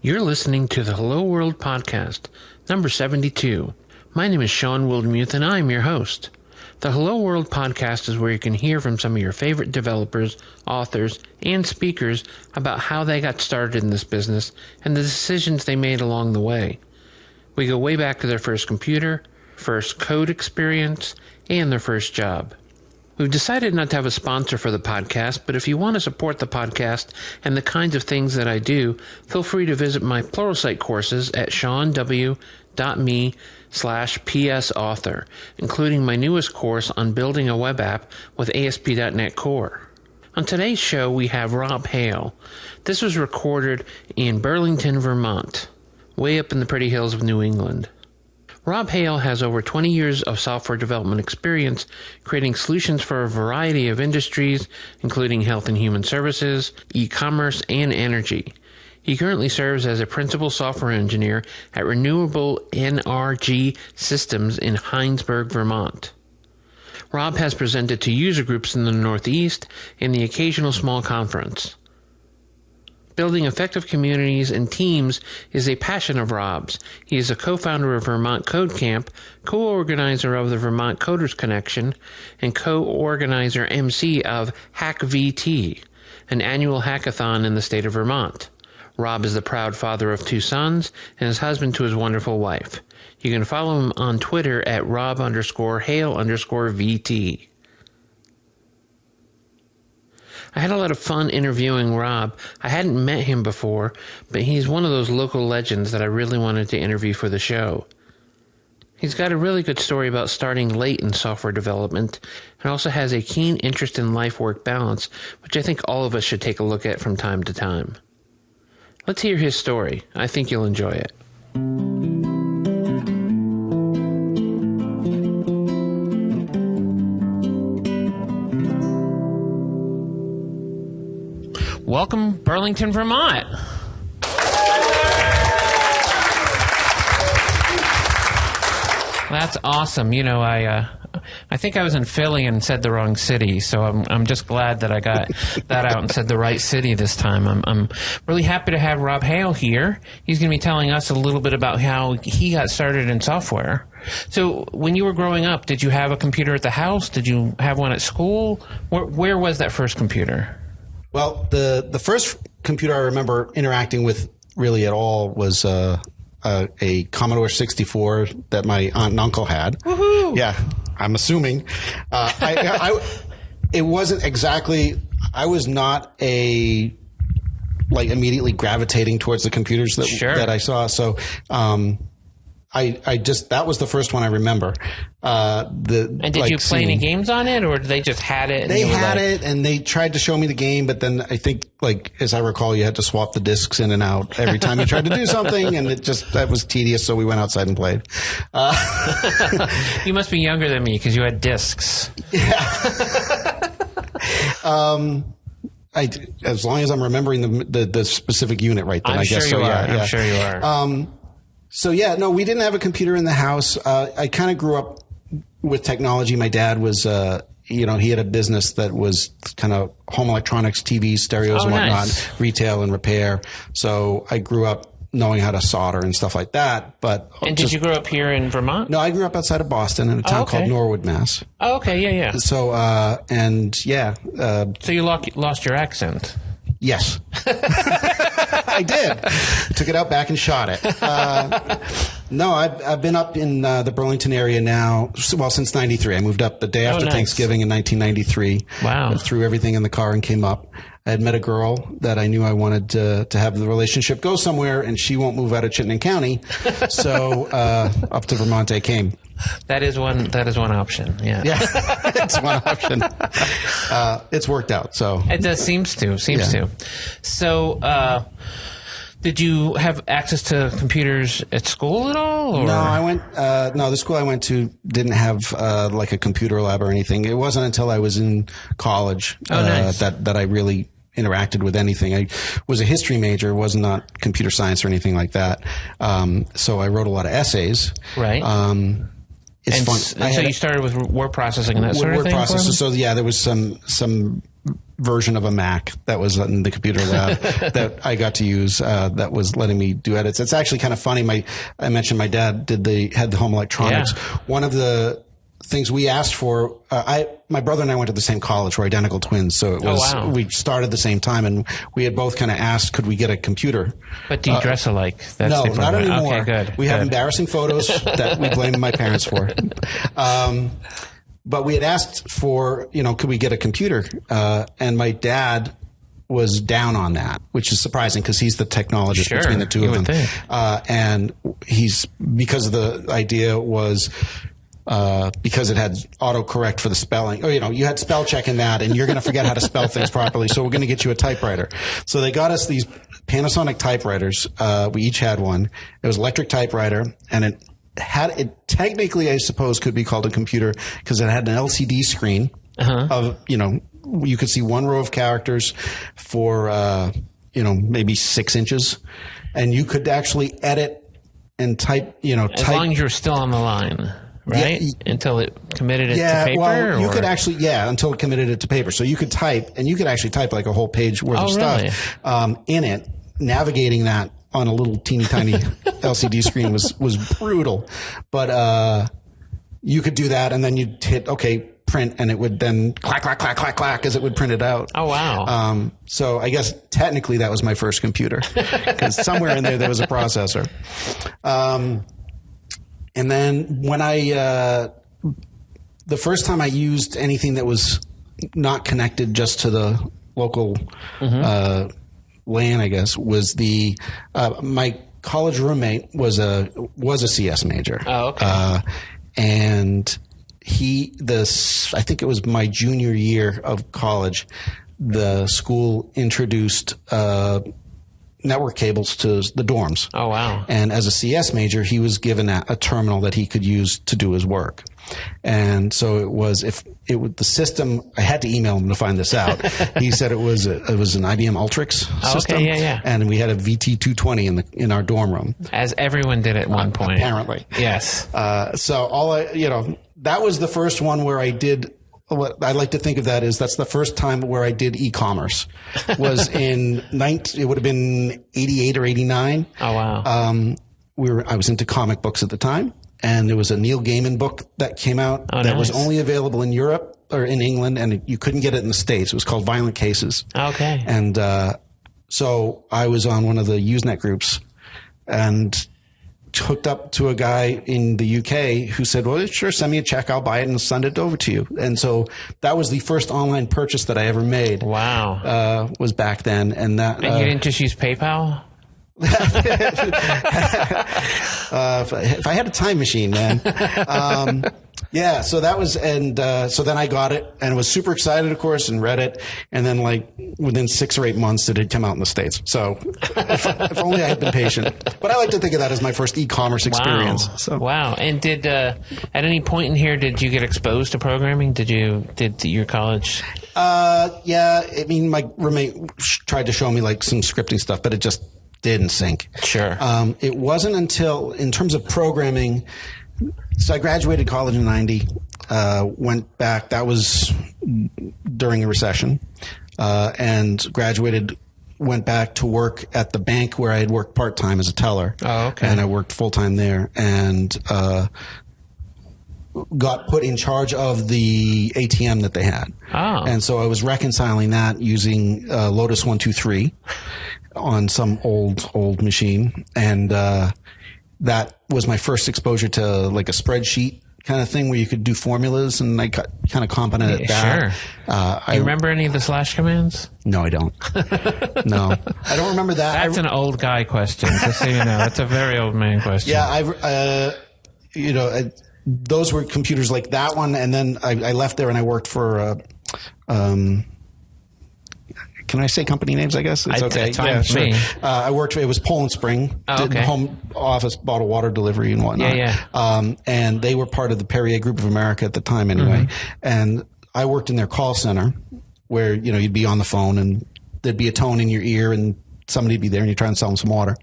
You're listening to the Hello World Podcast, number 72. My name is Sean Wildmuth, and I'm your host. The Hello World Podcast is where you can hear from some of your favorite developers, authors, and speakers about how they got started in this business and the decisions they made along the way. We go way back to their first computer, first code experience, and their first job. We've decided not to have a sponsor for the podcast, but if you want to support the podcast and the kinds of things that I do, feel free to visit my Pluralsight courses at seanw.me/psauthor, including my newest course on building a web app with ASP.NET Core. On today's show, we have Rob Hale. This was recorded in Burlington, Vermont, way up in the pretty hills of New England. Rob Hale has over 20 years of software development experience creating solutions for a variety of industries, including health and human services, e-commerce, and energy. He currently serves as a principal software engineer at Renewable NRG Systems in Hinesburg, Vermont. Rob has presented to user groups in the Northeast and the occasional small conference. Building effective communities and teams is a passion of Rob's. He is a co-founder of Vermont Code Camp, co-organizer of the Vermont Coders Connection, and co-organizer MC of HackVT, an annual hackathon in the state of Vermont. Rob is the proud father of 2 sons and is husband to his wonderful wife. You can follow him on Twitter at Rob_Hale_VT. I had a lot of fun interviewing Rob. I hadn't met him before, but he's one of those local legends that I really wanted to interview for the show. He's got a really good story about starting late in software development and also has a keen interest in life-work balance, which I think all of us should take a look at from time to time. Let's hear his story. I think you'll enjoy it. Welcome, Burlington, Vermont. That's awesome. You know, I think I was in Philly and said the wrong city, so I'm just glad that I got that out and said the right city this time. I'm really happy to have Rob Hale here. He's going to be telling us a little bit about how he got started in software. So, when you were growing up, did you have a computer at the house? Did you have one at school? Where was that first computer? Well, the first computer I remember interacting with really at all was a Commodore 64 that my aunt and uncle had. Woohoo! Yeah, I'm assuming. It wasn't exactly. I was not immediately gravitating towards the computers that I saw. So. I just that was the first one I remember. And did you play any games on it, or they just had it? They had it, and they tried to show me the game, but then I think, as I recall, you had to swap the discs in and out every time you tried to do something, and that was tedious. So we went outside and played. You must be younger than me because you had discs. Yeah. As long as I'm remembering the specific unit right then, I guess so. I'm sure you are. So, yeah, no, we didn't have a computer in the house. I kind of grew up with technology. My dad was, he had a business that was kind of home electronics, TVs, stereos and whatnot, nice. Retail and repair. So I grew up knowing how to solder and stuff like that. And did you grow up here in Vermont? No, I grew up outside of Boston in a town called Norwood, Mass. Oh, okay, yeah. So, so you lost your accent? Yes. I did. Took it out back and shot it. No, I've been up in the Burlington area now, since 93. I moved up the day after Thanksgiving in 1993. Wow. I threw everything in the car and came up. I had met a girl that I knew I wanted to have the relationship go somewhere, and she won't move out of Chittenden County. So up to Vermont I came. That is one option. Yeah. Yeah. It's one option. It's worked out. So it seems to. So did you have access to computers at school at all? Or? No, the school I went to didn't have a computer lab or anything. It wasn't until I was in college that I really interacted with anything. I was a history major, was not computer science or anything like that. So I wrote a lot of essays. Right. It's fun. So you started with word processing and that sort of thing? Word processing. So yeah, there was some version of a Mac that was in the computer lab that I got to use that was letting me do edits. It's actually kind of funny. I mentioned my dad had the home electronics. Yeah. One of the things we asked for, my brother and I went to the same college. We're identical twins. So it was, we started the same time, and we had both kind of asked, could we get a computer? But do you dress alike? That's no, not anymore. Okay, good. We have embarrassing photos that we blame my parents for. But we had asked for, could we get a computer? And my dad was down on that, which is surprising because he's the technologist between the two of them. And because of the idea was, because it had autocorrect for the spelling. You had spell check in that, and you're going to forget how to spell things properly. So we're going to get you a typewriter. So they got us these Panasonic typewriters. We each had one. It was electric typewriter, and it technically, I suppose, could be called a computer because it had an LCD screen of, you could see one row of characters for, maybe 6 inches, and you could actually edit and type, as long as you're still on the line. Right? Yeah, until it committed it to paper? Well, you could actually, until it committed it to paper. So you could type, and you could actually type like a whole page worth of stuff in it. Navigating that on a little teeny tiny LCD screen was brutal. But you could do that, and then you'd hit, print, and it would then clack, clack, clack, clack, clack as it would print it out. Oh, wow. So I guess technically that was my first computer because somewhere in there was a processor. And then when the first time I used anything that was not connected just to the local LAN, I guess, was my college roommate was a CS major. Oh, okay. And I think it was my junior year of college, the school introduced network cables to the dorms. Oh, wow. And as a CS major, he was given a terminal that he could use to do his work. And so the system, I had to email him to find this out. He said it was an IBM Ultrix system. Okay, yeah. And we had a VT220 in our dorm room. As everyone did at one point. Apparently. Yes. So that was the first one where I did. What I like to think of that's the first time where I did e-commerce was it would have been 88 or 89. Oh, wow. I was into comic books at the time, and there was a Neil Gaiman book that came out that was only available in Europe or in England, and you couldn't get it in the States. It was called Violent Cases. Okay. And so I was on one of the Usenet groups and hooked up to a guy in the UK who said, well, sure, send me a check. I'll buy it and send it over to you. And so that was the first online purchase that I ever made. Wow. Was back then. And you didn't just use PayPal? If I had a time machine, man. So that was, so then I got it and was super excited, of course, and read it. And then within 6 or 8 months, it had come out in the States. So if only I had been patient. But I like to think of that as my first e-commerce experience. Wow. So. Wow. And at any point in here, did you get exposed to programming? Did your college? Yeah. I mean, my roommate tried to show me some scripting stuff, but it just didn't sync. Sure. It wasn't until, in terms of programming, so I graduated college in 90, went back, that was during a recession, and went back to work at the bank where I had worked part-time as a teller. Oh, okay. And I worked full-time there, and got put in charge of the ATM that they had. Oh. And so I was reconciling that using Lotus 123 on some old machine, and that was my first exposure to a spreadsheet kind of thing where you could do formulas, and I got kind of competent at that. Sure. You remember any of the slash commands? No, I don't. No, I don't remember that. That's an old guy question, just so you know. That's a very old man question. Yeah, those were computers like that one, and then I left there and I worked for. Can I say company names? I guess it's okay. Yeah, sure. I worked. It was Poland Spring. Oh, okay. Did home office, bottled water delivery and whatnot. Yeah. And they were part of the Perrier Group of America at the time, anyway. Mm-hmm. And I worked in their call center, where you'd be on the phone and there'd be a tone in your ear, and somebody'd be there, and you try and sell them some water,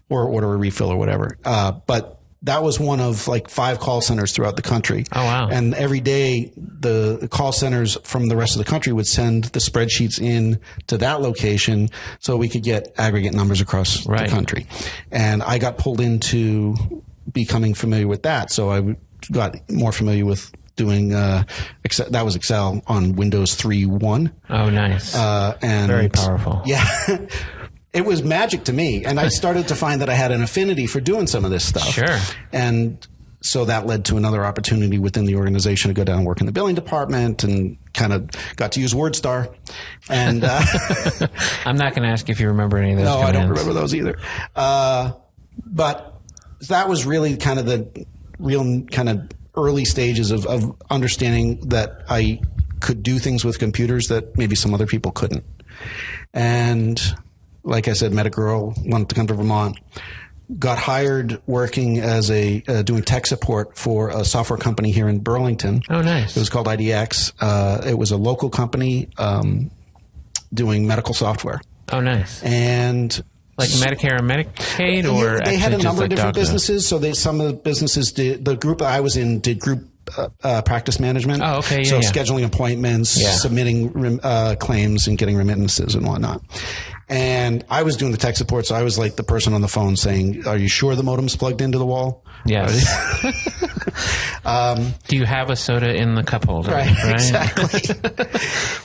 or order a refill or whatever. But that was one of like 5 call centers throughout the country. Oh, wow. And every day the call centers from the rest of the country would send the spreadsheets in to that location so we could get aggregate numbers across the country. And I got pulled into becoming familiar with that. So I got more familiar with doing Excel. That was Excel on Windows 3.1. Oh, nice. And very powerful. Yeah. It was magic to me, and I started to find that I had an affinity for doing some of this stuff. Sure. And so that led to another opportunity within the organization to go down and work in the billing department, and kind of got to use WordStar. And I'm not going to ask if you remember any of those. No, commands. I don't remember those either. But that was really kind of the real kind of early stages of understanding that I could do things with computers that maybe some other people couldn't. And like I said, met a girl, wanted to come to Vermont, got hired working as doing tech support for a software company here in Burlington. Oh, nice. It was called IDX. It was a local company doing medical software. Oh, nice. And like Medicare and Medicaid, or they had a number of different doctor? businesses. So some of the businesses did, the group that I was in did group practice management. Oh, okay. So scheduling appointments, submitting claims, and getting remittances and whatnot. And I was doing the tech support, so I was like the person on the phone saying, "Are you sure the modem's plugged into the wall?" Yes. Do you have a soda in the cup holder? Right? Exactly.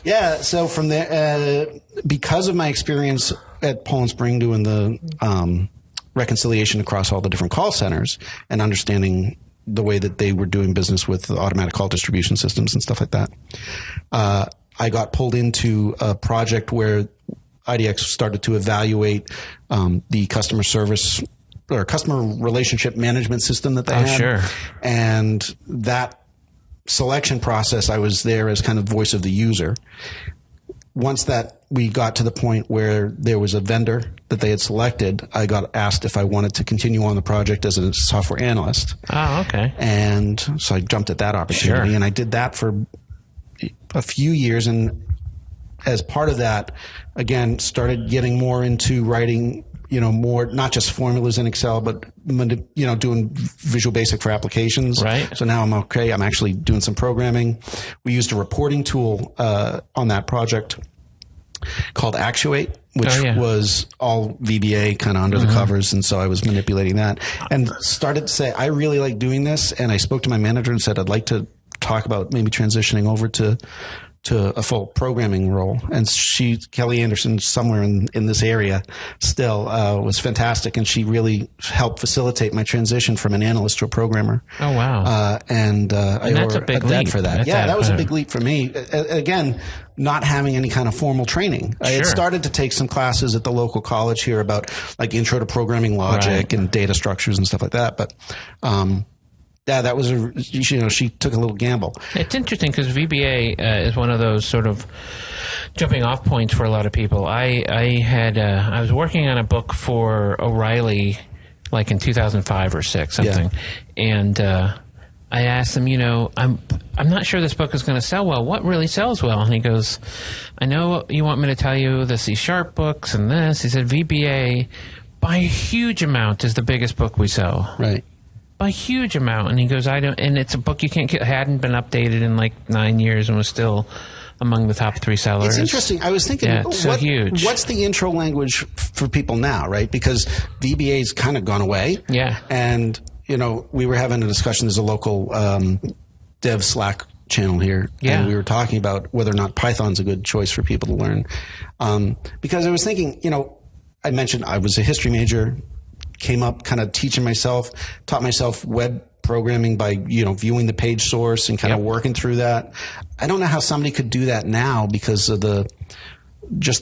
Yeah. So from there, because of my experience at Poland Spring doing the reconciliation across all the different call centers and understanding the way that they were doing business with automatic call distribution systems and stuff like that, I got pulled into a project where IDX started to evaluate the customer service or customer relationship management system that they had. Sure. And that selection process, I was there as kind of voice of the user. Once that we got to the point where there was a vendor that they had selected, I got asked if I wanted to continue on the project as a software analyst. Oh, okay. And so I jumped at that opportunity, and I did that for a few years. And as part of that, again, started getting more into writing, more, not just formulas in Excel, but, doing Visual Basic for applications. Right. So now I'm okay. I'm actually doing some programming. We used a reporting tool on that project called Actuate, which was all VBA kind of under the covers. And so I was manipulating that and started to say, I really like doing this. And I spoke to my manager and said, I'd like to talk about maybe transitioning over to a full programming role. And Kelly Anderson, somewhere in this area still, was fantastic. And she really helped facilitate my transition from an analyst to a programmer. Oh, wow. And that's a big leap for that. That was a big leap for me. Again, not having any kind of formal training. I had started to take some classes at the local college here about like intro to programming logic and data structures and stuff like that. But, that was she took a little gamble. It's interesting because VBA is one of those sort of jumping off points for a lot of people. I was working on a book for O'Reilly like in 2005 or 6 something, and I asked him, I'm not sure this book is going to sell well. What really sells well? And he goes, I know you want me to tell you the C# books and this. He said VBA by a huge amount is the biggest book we sell. Right. By a huge amount. And he goes, and it's a book you can't get, hadn't been updated in like 9 years and was still among the top 3 sellers. It's interesting. I was thinking, huge. What's the intro language for people now, right? Because VBA's kind of gone away. Yeah. And, we were having a discussion. There's a local dev Slack channel here. Yeah. And we were talking about whether or not Python's a good choice for people to learn. Because I was thinking, I mentioned I was a history major, came up kind of teaching myself, taught myself web programming by, viewing the page source and kind of working through that. I don't know how somebody could do that now because of the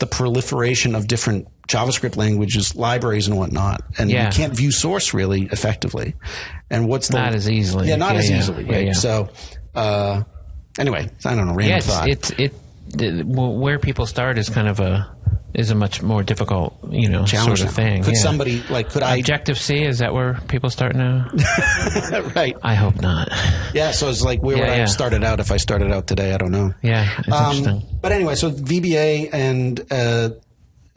proliferation of different JavaScript languages, libraries and whatnot. And you can't view source really effectively. And not as easily. Yeah, not as easily. Right. Yeah. So, anyway, I don't know, random thought. Where people start is kind of a much more difficult, sort of thing. Could somebody could I Objective-C, is that where people start now? Right. I hope not. Yeah, so it's like where would I have started out if I started out today? I don't know. Yeah, it's interesting. But anyway, so VBA and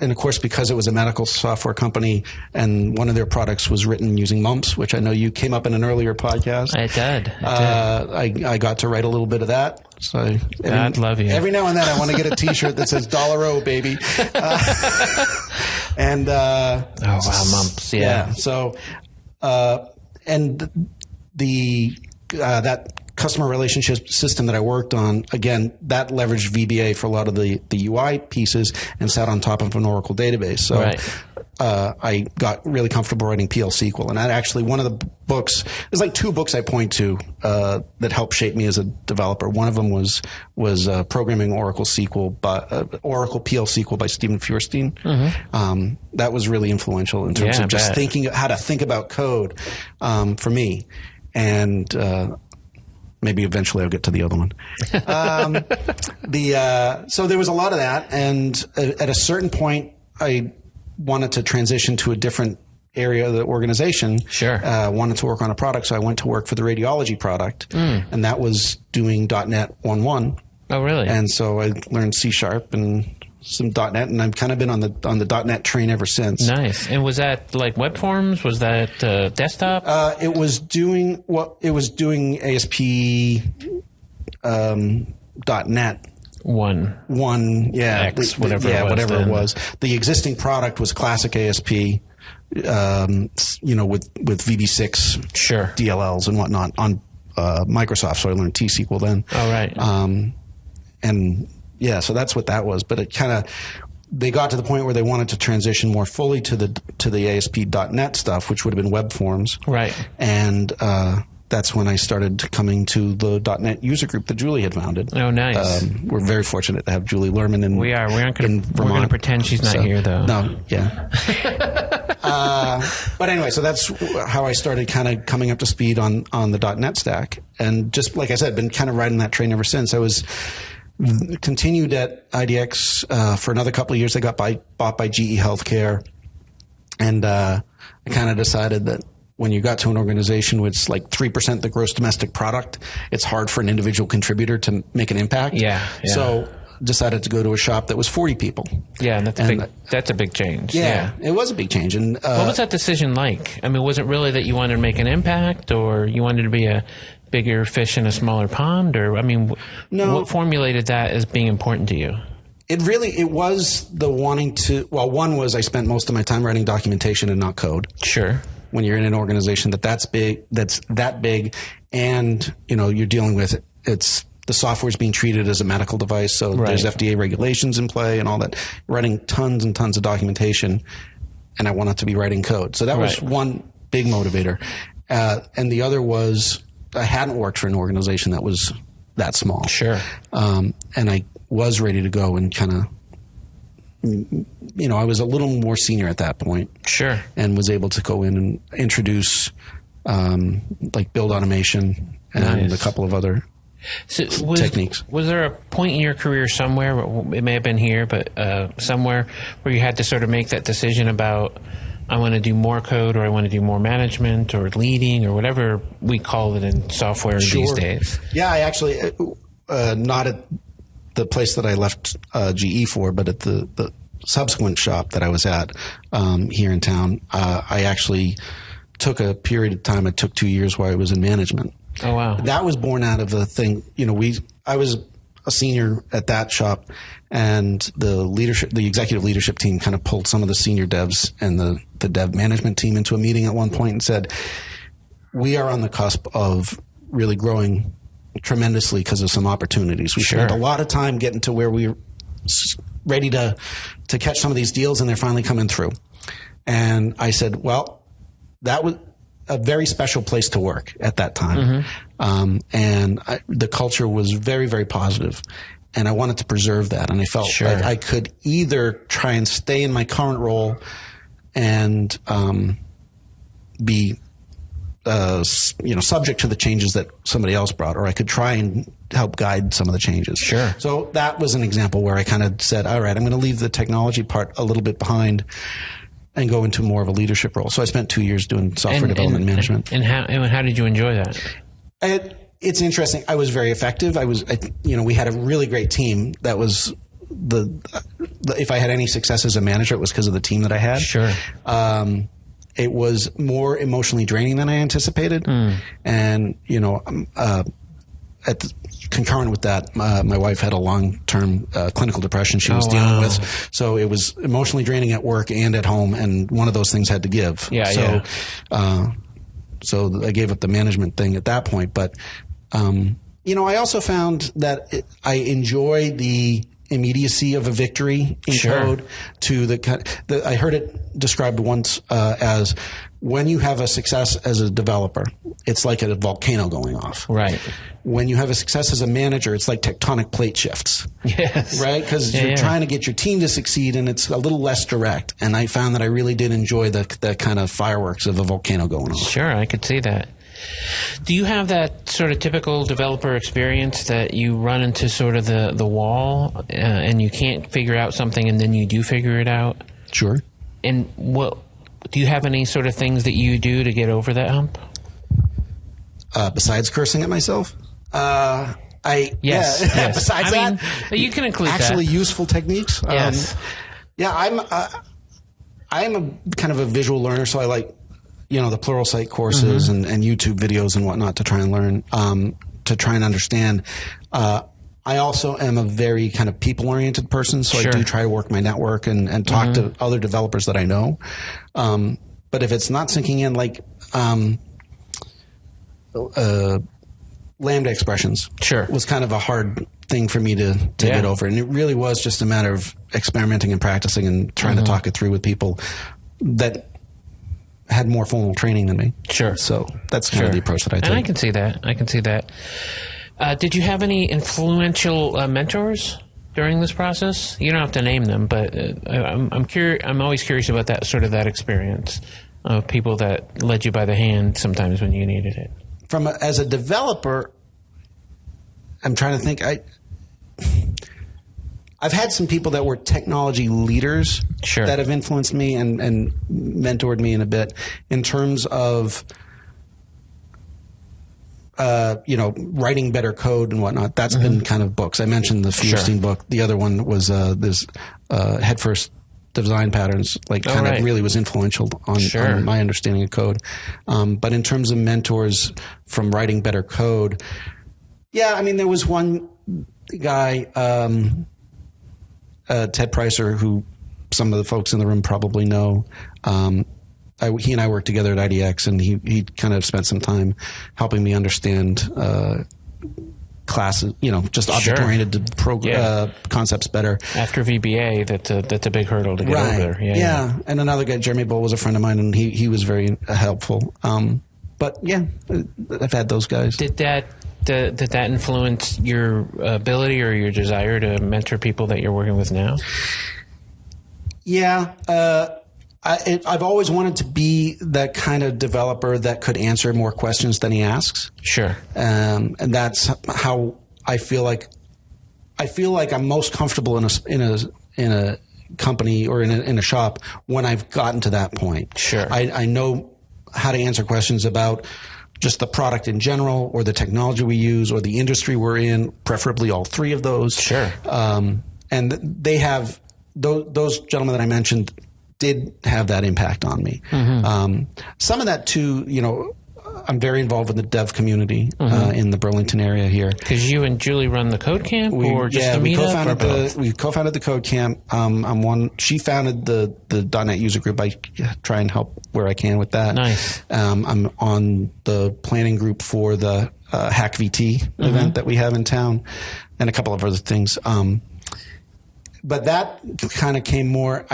and of course, because it was a medical software company and one of their products was written using mumps, which I know you came up in an earlier podcast. I did. I got to write a little bit of that. So God love you. Every now and then I want to get a T-shirt that says $O, baby. And oh wow, mumps. Yeah. So and the that customer relationship system that I worked on, again, that leveraged VBA for a lot of the UI pieces and sat on top of an Oracle database. So I got really comfortable writing PL SQL. And that actually, one of the books, there's like 2 books I point to that helped shape me as a developer. One of them was Programming Oracle SQL, Oracle PL SQL by Stephen Feuerstein. Mm-hmm. That was really influential in terms of just thinking how to think about code for me. And maybe eventually I'll get to the other one. So there was a lot of that. And at a certain point, I wanted to transition to a different area of the organization. Sure. Wanted to work on a product. So I went to work for the radiology product. And that was doing .NET 1.1. Oh, really? And so I learned C# and some .NET, and I've kind of been on the .NET train ever since. Nice. And was that like web forms? Was that desktop? It was doing ASP .NET. One, yeah, X, whatever it was. The existing product was classic ASP, with VB6 DLLs and whatnot on Microsoft. So I learned T-SQL then. Oh, right. And yeah, so that's what that was. But it kind of, they got to the point where they wanted to transition more fully to the ASP.NET stuff, which would have been web forms. Right. And that's when I started coming to the .NET user group that Julie had founded. Oh, nice. We're very fortunate to have Julie Lerman in We are. We're going to pretend she's not here, though. No, yeah. But anyway, so that's how I started kind of coming up to speed on the .NET stack. And just like I said, been kind of riding that train ever since. I was continued at IDX for another couple of years. I got bought by GE Healthcare. And I kind of decided that when you got to an organization with like 3% the gross domestic product, it's hard for an individual contributor to make an impact. Yeah. So decided to go to a shop that was 40 people. Yeah, and that's a big change. Yeah, it was a big change. And what was that decision like? I mean, was it really that you wanted to make an impact, or you wanted to be a bigger fish in a smaller pond? Or, I mean, what formulated that as being important to you? It was the wanting to, one was I spent most of my time writing documentation and not code. Sure. When you're in an organization that's that big, and you're dealing with the software's being treated as a medical device, so there's FDA regulations in play and all that. Writing tons and tons of documentation, and I wanted to be writing code. So that was one big motivator, and the other was I hadn't worked for an organization that was that small. Sure. And I was ready to go and kind of. I was a little more senior at that point. Sure. And was able to go in and introduce build automation and a couple of other techniques. Was there a point in your career somewhere, it may have been here, but somewhere where you had to sort of make that decision about, I want to do more code, or I want to do more management or leading, or whatever we call it in software these days? Yeah, I actually, not at the place that I left GE for, but at the subsequent shop that I was at here in town, I actually took a period of time. I took 2 years while I was in management. Oh, wow. That was born out of a thing. I was a senior at that shop, and the executive leadership team kind of pulled some of the senior devs and the dev management team into a meeting at one point and said, we are on the cusp of really growing tremendously because of some opportunities. We spent a lot of time getting to where we were ready to catch some of these deals, and they're finally coming through. And I said, well, that was a very special place to work at that time. Mm-hmm. And the culture was very, very positive, and I wanted to preserve that. And I felt like I could either try and stay in my current role and be subject to the changes that somebody else brought, or I could try and help guide some of the changes. Sure. So that was an example where I kind of said, all right, I'm going to leave the technology part a little bit behind and go into more of a leadership role. So I spent 2 years doing software development management. And how did you enjoy that? It's interesting. I was very effective. We had a really great team. That was if I had any success as a manager, it was because of the team that I had. Sure. It was more emotionally draining than I anticipated. And, concurrent with that, my wife had a long-term clinical depression she was dealing with. So it was emotionally draining at work and at home, and one of those things had to give. So I gave up the management thing at that point. But, I also found that I enjoy the immediacy of a victory in code to I heard it described once as when you have a success as a developer, it's like a volcano going off. Right. When you have a success as a manager, it's like tectonic plate shifts. Yes. Right? Because you're trying to get your team to succeed, and it's a little less direct. And I found that I really did enjoy the kind of fireworks of a volcano going on. Sure, I could see that. Do you have that sort of typical developer experience that you run into sort of the wall and you can't figure out something and then you do figure it out? Sure. And do you have any sort of things that you do to get over that hump? Besides cursing at myself? Yes. Besides that, you can include actually that. Useful techniques. Yes. I'm a kind of a visual learner, so I like the Pluralsight courses and YouTube videos and whatnot to try and learn, to try and understand. I also am a very kind of people-oriented person, so I do try to work my network and talk to other developers that I know. But if it's not sinking in, like Lambda expressions was kind of a hard thing for me to get over. And it really was just a matter of experimenting and practicing and trying to talk it through with people that had more formal training than me. Sure. So that's kind of the approach that I took. And I can see that. Did you have any influential mentors during this process? You don't have to name them, but I'm curious. I'm always curious about that experience of people that led you by the hand sometimes when you needed it. As a developer, I'm trying to think. I've had some people that were technology leaders that have influenced me and mentored me in a bit in terms of writing better code and whatnot. That's been kind of books. I mentioned the Feuerstein book. The other one was this Headfirst Design Patterns, really was influential on my understanding of code. But in terms of mentors from writing better code, there was one guy, Ted Pricer, who some of the folks in the room probably know. He and I worked together at IDX, and he kind of spent some time helping me understand classes, just object-oriented concepts better. After VBA, that's a big hurdle to get over there. Yeah. And another guy, Jeremy Bull, was a friend of mine, and he was very helpful. But I've had those guys. Did that influence your ability or your desire to mentor people that you're working with now? Yeah. I've always wanted to be that kind of developer that could answer more questions than he asks. Sure. And that's how I feel like I'm most comfortable in a company or in a shop when I've gotten to that point. Sure. I know how to answer questions about just the product in general, or the technology we use, or the industry we're in, preferably all three of those. Sure. And they have those gentlemen that I mentioned did have that impact on me. Some of that too, I'm very involved with the dev community in the Burlington area here. Because you and Julie run the Code Camp, or just the meetup? We co-founded the Code Camp. She founded the .NET user group. I try and help where I can with that. Nice. I'm on the planning group for the Hack VT event that we have in town, and a couple of other things. But that kind of came more.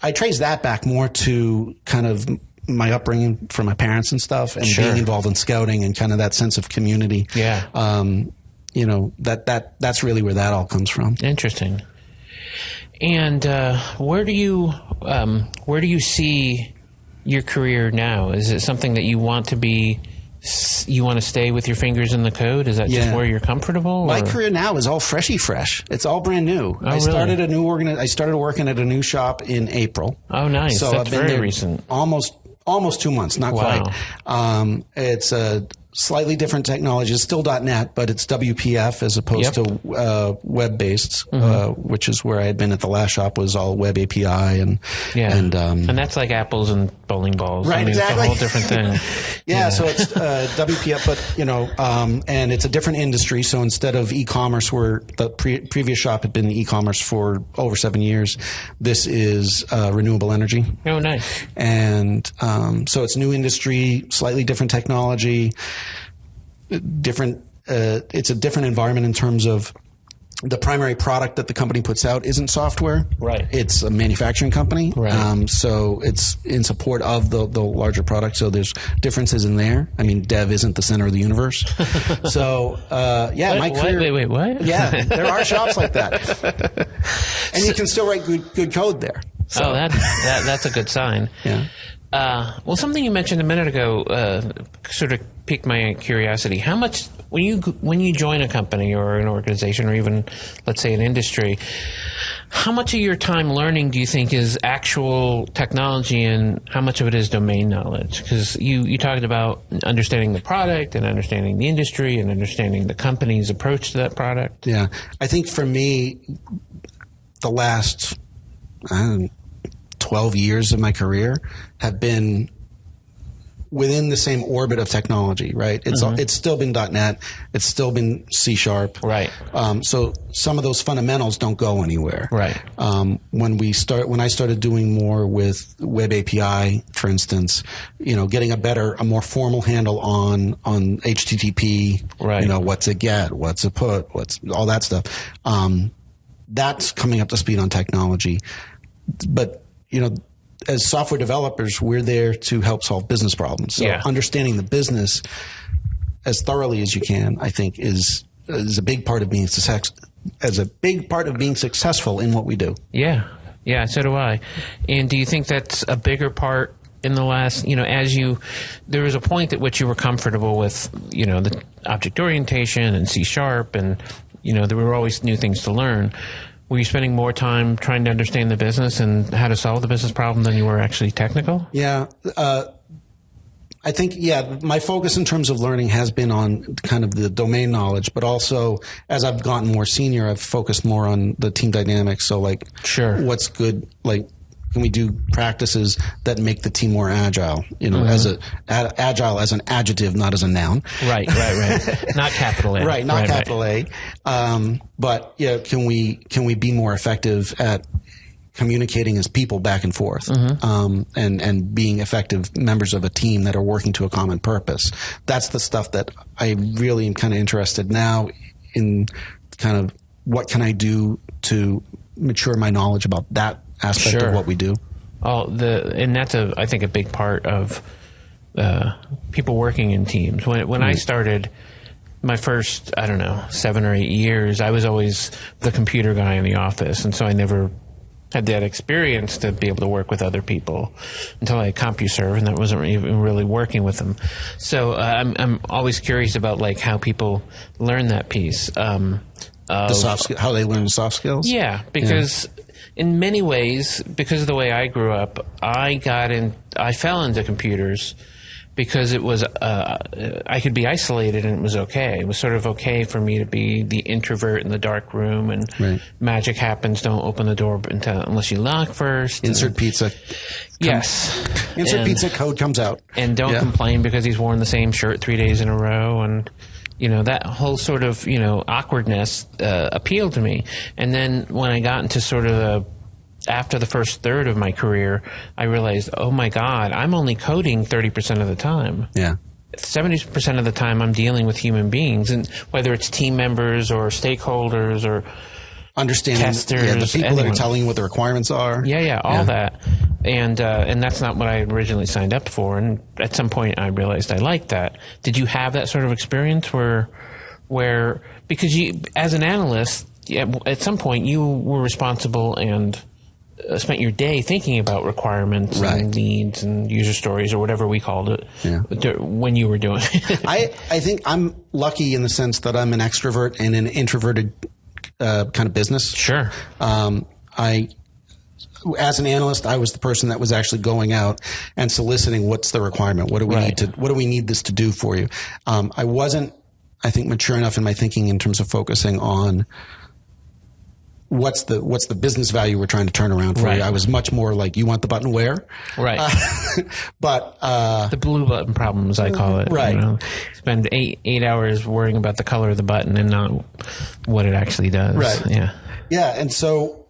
I trace that back more to kind of my upbringing from my parents and stuff, and being involved in scouting and kind of that sense of community. Yeah. That's really where that all comes from. Interesting. And where do you see your career now? Is it something that you want to be? You want to stay with your fingers in the code? Is that just where you're comfortable? My career now is all freshy fresh. It's all brand new. I started a new I started working at a new shop in April. Oh, nice. So that's very recent. Almost 2 months, not quite. It's a slightly different technology. It's still .NET, but it's WPF as opposed to web-based, which is where I had been at the last shop, was all web API. And that's like apples and bowling balls. Right, exactly. It's a whole different thing. Yeah, so it's WPF, but, and it's a different industry. So instead of e-commerce, where the previous shop had been e-commerce for over 7 years, this is renewable energy. Oh, nice. And so it's new industry, slightly different technology. It's a different environment in terms of the primary product that the company puts out isn't software. Right. It's a manufacturing company. Right. So it's in support of the larger product. So there's differences in there. I mean, dev isn't the center of the universe. So, my career. Wait, what? Yeah, there are shops like that. And you can still write good code there. So. Oh, that's a good sign. Yeah. Well, something you mentioned a minute ago sort of piqued my curiosity. How much, when you join a company or an organization or even, let's say, an industry, how much of your time learning do you think is actual technology and how much of it is domain knowledge? Because you talked about understanding the product and understanding the industry and understanding the company's approach to that product. Yeah. I think for me, the last 12 years of my career have been within the same orbit of technology, right? It's still been .NET. It's still been C#. Right. So some of those fundamentals don't go anywhere. Right. When I started doing more with web API, for instance, getting a more formal handle on HTTP, right. What's a get, what's a put, what's all that stuff. That's coming up to speed on technology. But, as software developers, we're there to help solve business problems. So understanding the business as thoroughly as you can, I think, is a big part of being successful in what we do. Yeah. Yeah, so do I. And do you think that's a bigger part in the last, there was a point at which you were comfortable with, the object orientation and C# and, there were always new things to learn. Were you spending more time trying to understand the business and how to solve the business problem than you were actually technical? Yeah. I think, my focus in terms of learning has been on kind of the domain knowledge, but also as I've gotten more senior, I've focused more on the team dynamics. So what's good, can we do practices that make the team more agile? As agile as an adjective, not as a noun. Right. Not capital A. Right, not capital A. But can we be more effective at communicating as people back and forth, and being effective members of a team that are working to a common purpose? That's the stuff that I really am kind of interested now in. Kind of what can I do to mature my knowledge about that aspect of what we do. And that's I think a big part of people working in teams. When I started my first, 7 or 8 years, I was always the computer guy in the office, and so I never had that experience to be able to work with other people until I had CompuServe, and that wasn't even really working with them. So I'm always curious about how people learn that piece. The soft skill, how they learn the soft skills. Yeah, because. Yeah. In many ways, because of the way I grew up, I fell into computers because it was I could be isolated and it was okay. It was sort of okay for me to be the introvert in the dark room, and magic happens. Don't open the door unless you knock first. Insert pizza. Yes. Insert pizza. Code comes out. And don't complain because he's worn the same shirt 3 days in a row, and that whole sort of, awkwardness appealed to me. And then when I got into sort of after the first third of my career, I realized, oh my God, I'm only coding 30% of the time. Yeah. 70% of the time I'm dealing with human beings, and whether it's team members or stakeholders or understanding testers, the people that are telling you what the requirements are. All that. And that's not what I originally signed up for. And at some point I realized I liked that. Did you have that sort of experience where because you, as an analyst, at some point you were responsible and spent your day thinking about requirements and needs and user stories or whatever we called it when you were doing it? I think I'm lucky in the sense that I'm an extrovert and an introverted kind of business. Sure. as an analyst, I was the person that was actually going out and soliciting what's the requirement. What do we need this to do for you? I wasn't, I think, mature enough in my thinking in terms of focusing on what's the business value we're trying to turn around for you. I was much more like, you want the button where? Right. But the blue button problems, I call it. Right. You know? Spend eight hours worrying about the color of the button and not what it actually does. Right. Yeah. Yeah. And so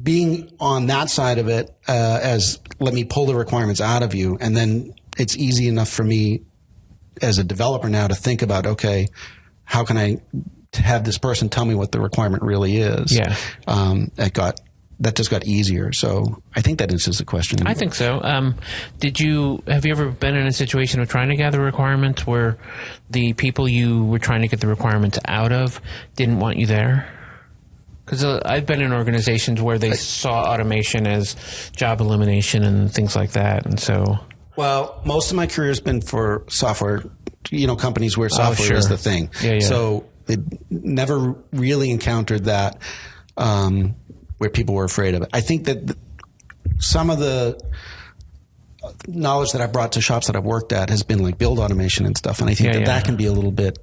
being on that side of it, as let me pull the requirements out of you, and then it's easy enough for me as a developer now to think about, okay, how can I have this person tell me what the requirement really is? Yeah. That just got easier. So I think that answers the question. I think so. Have you ever been in a situation of trying to gather requirements where the people you were trying to get the requirements out of didn't want you there? Because I've been in organizations where they saw automation as job elimination and things like that. And so, well, most of my career has been for software, companies where software is the thing. Yeah. So it never really encountered that where people were afraid of it. I think that some of the knowledge that I brought to shops that I've worked at has been like build automation and stuff. And I think that can be a little bit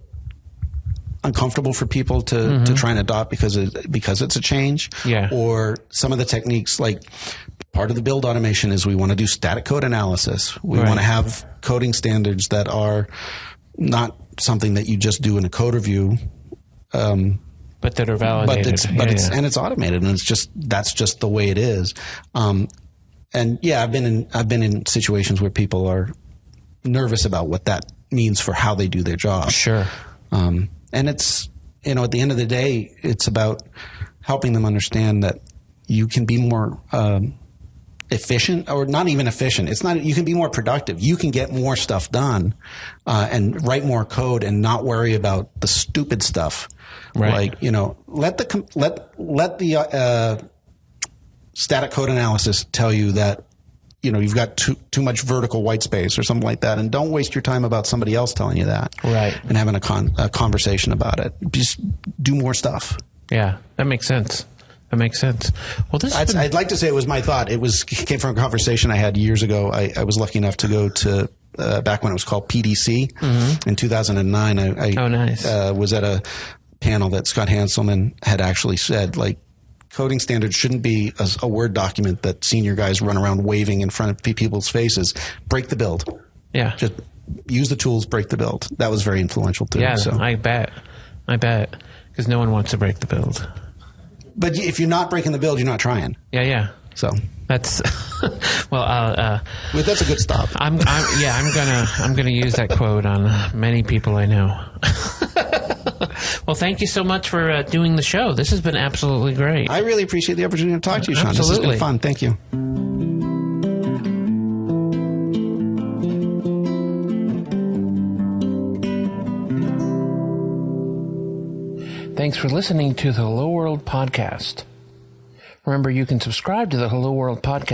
uncomfortable for people to try and adopt because it's a change. Yeah. Or some of the techniques, like part of the build automation is we want to do static code analysis. We want to have coding standards that are not something that you just do in a code review. But that are validated. And it's automated, and that's just the way it is. And I've been in situations where people are nervous about what that means for how they do their job. Sure. And it's, at the end of the day, it's about helping them understand that you can be more efficient, or not even efficient. It's not, you can be more productive. You can get more stuff done and write more code and not worry about the stupid stuff. Right. Like, let the static code analysis tell you that, you've got too much vertical white space or something like that. And don't waste your time about somebody else telling you that. Right. And having a conversation about it. Just do more stuff. Yeah, that makes sense. Well, I'd like to say it was my thought. It came from a conversation I had years ago. I was lucky enough to go to back when it was called PDC in 2009. I was at a panel that Scott Hanselman had actually said, like, coding standards shouldn't be a Word document that senior guys run around waving in front of people's faces. Break the build. Yeah. Just use the tools, break the build. That was very influential too. Yeah, so. I bet. Because no one wants to break the build. But if you're not breaking the build, you're not trying. Yeah. So that's well. That's a good stop. I'm gonna use that quote on many people I know. Well, thank you so much for doing the show. This has been absolutely great. I really appreciate the opportunity to talk to you, Sean. Absolutely. This has been fun. Thank you. Thanks for listening to the Hello World Podcast. Remember, you can subscribe to the Hello World Podcast